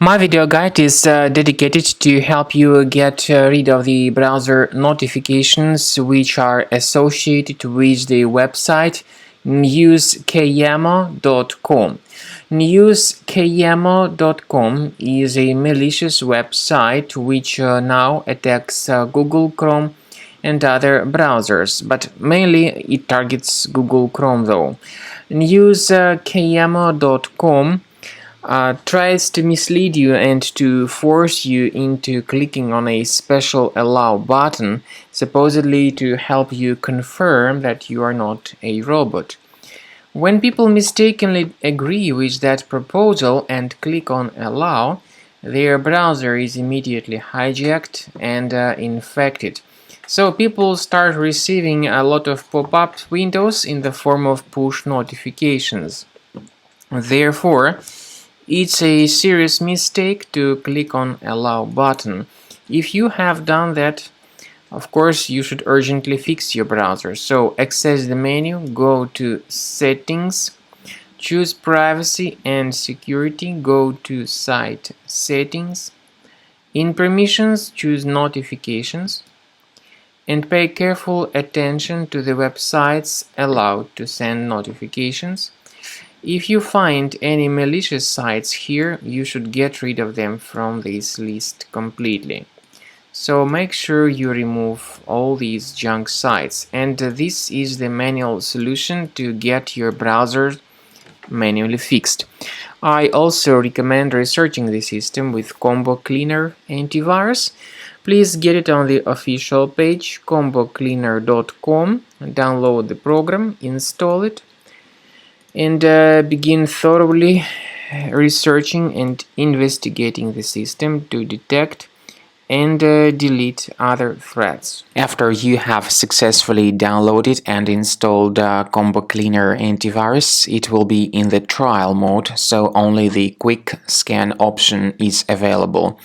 My video guide is dedicated to help you get rid of the browser notifications which are associated with the website newskayamo.com. Newskayamo.com is a malicious website which now attacks Google Chrome and other browsers, but mainly it targets Google Chrome though. Newskayamo.com tries to mislead you and to force you into clicking on a special allow button, supposedly to help you confirm that you are not a robot. When people mistakenly agree with that proposal and click on allow, their browser is immediately hijacked and infected. So people start receiving a lot of pop-up windows in the form of push notifications. Therefore, it's a serious mistake to click on allow button. If you have done that, of course, you should urgently fix your browser. So access the menu, go to settings, choose privacy and security, go to site settings. In permissions, choose notifications and pay careful attention to the websites allowed to send notifications. If you find any malicious sites here, you should get rid of them from this list completely. So make sure you remove all these junk sites, and this is the manual solution to get your browser manually fixed. I also recommend researching the system with Combo Cleaner Antivirus. Please get it on the official page combocleaner.com, download the program, install it, and begin thoroughly researching and investigating the system to detect and delete other threats. After you have successfully downloaded and installed Combo Cleaner Antivirus, it will be in the trial mode, so only the quick scan option is available.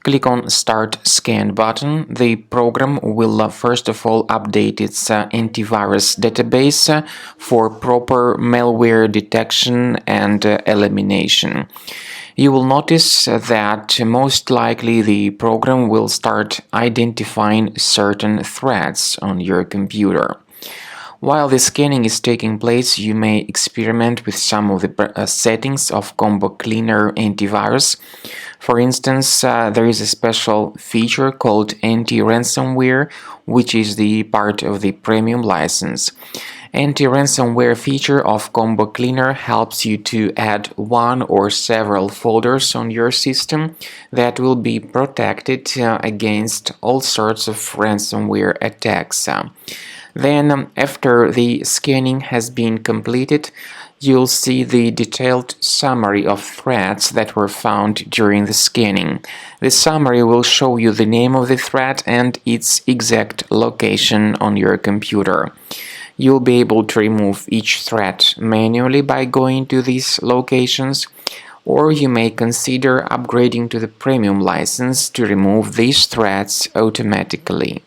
Click on Start Scan button. The program will first of all update its antivirus database for proper malware detection and elimination. You will notice that most likely the program will start identifying certain threats on your computer. While the scanning is taking place, you may experiment with some of the settings of Combo Cleaner Antivirus. For instance, there is a special feature called Anti-Ransomware, which is the part of the premium license. Anti-ransomware feature of Combo Cleaner helps you to add one or several folders on your system that will be protected against all sorts of ransomware attacks. Then, after the scanning has been completed, you'll see the detailed summary of threats that were found during the scanning. The summary will show you the name of the threat and its exact location on your computer. You'll be able to remove each threat manually by going to these locations, or you may consider upgrading to the premium license to remove these threats automatically.